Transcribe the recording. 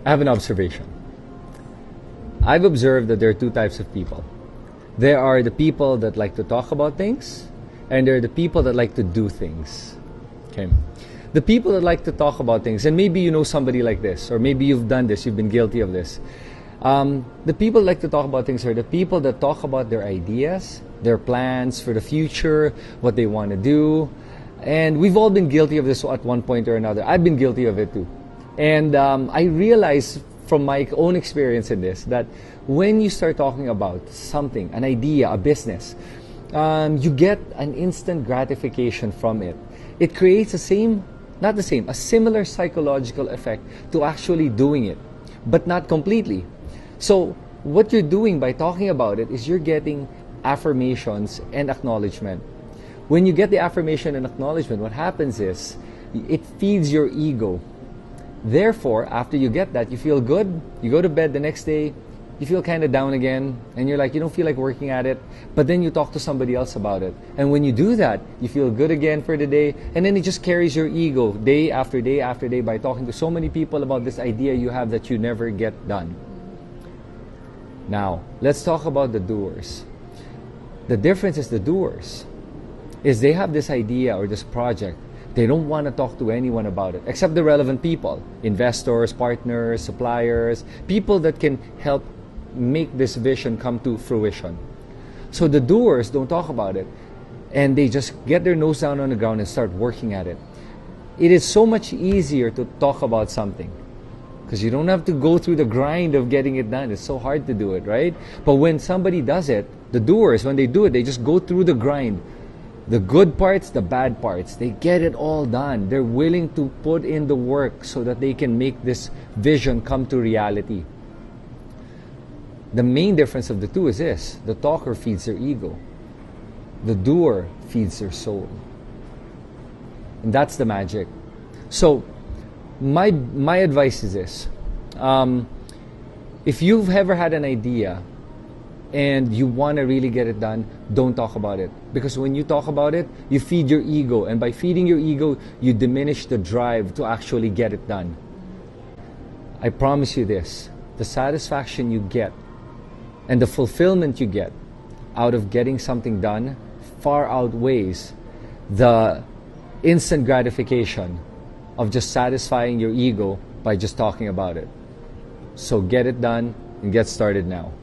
I have an observation. I've observed that there are two types of people. There are the people that like to talk about things, and there are the people that like to do things. Okay. The people that like to talk about things, and maybe you know somebody like this, or maybe you've done this, you've been guilty of this. The people that like to talk about things are the people that talk about their ideas, their plans for the future, what they want to do. And we've all been guilty of this at one point or another. I've been guilty of it too. And I realized from my own experience in this that when you start talking about something, an idea, a business, you get an instant gratification from it. It creates a similar psychological effect to actually doing it, but not completely. So what you're doing by talking about it is you're getting affirmations and acknowledgement. When you get the affirmation and acknowledgement, what happens is it feeds your ego. Therefore, after you get that, you feel good. You go to bed the next day, you feel kind of down again, and you're like, you don't feel like working at it, but then you talk to somebody else about it. And when you do that, you feel good again for the day, and then it just carries your ego day after day after day by talking to so many people about this idea you have that you never get done. Now, let's talk about the doers. The difference is the doers is they have this idea or this project. They don't want to talk to anyone about it except the relevant people, investors, partners, suppliers, people that can help make this vision come to fruition. So the doers don't talk about it, and they just get their nose down on the ground and start working at it. It is so much easier to talk about something because you don't have to go through the grind of getting it done. It's so hard to do it, right? But when somebody does it, the doers, when they do it, they just go through the grind. The good parts, the bad parts, they get it all done. They're willing to put in the work so that they can make this vision come to reality. The main difference of the two is this: the talker feeds their ego. The doer feeds their soul. And that's the magic. So, my advice is this. If you've ever had an idea and you want to really get it done, don't talk about it. Because when you talk about it, you feed your ego. And by feeding your ego, you diminish the drive to actually get it done. I promise you this: the satisfaction you get and the fulfillment you get out of getting something done far outweighs the instant gratification of just satisfying your ego by just talking about it. So get it done and get started now.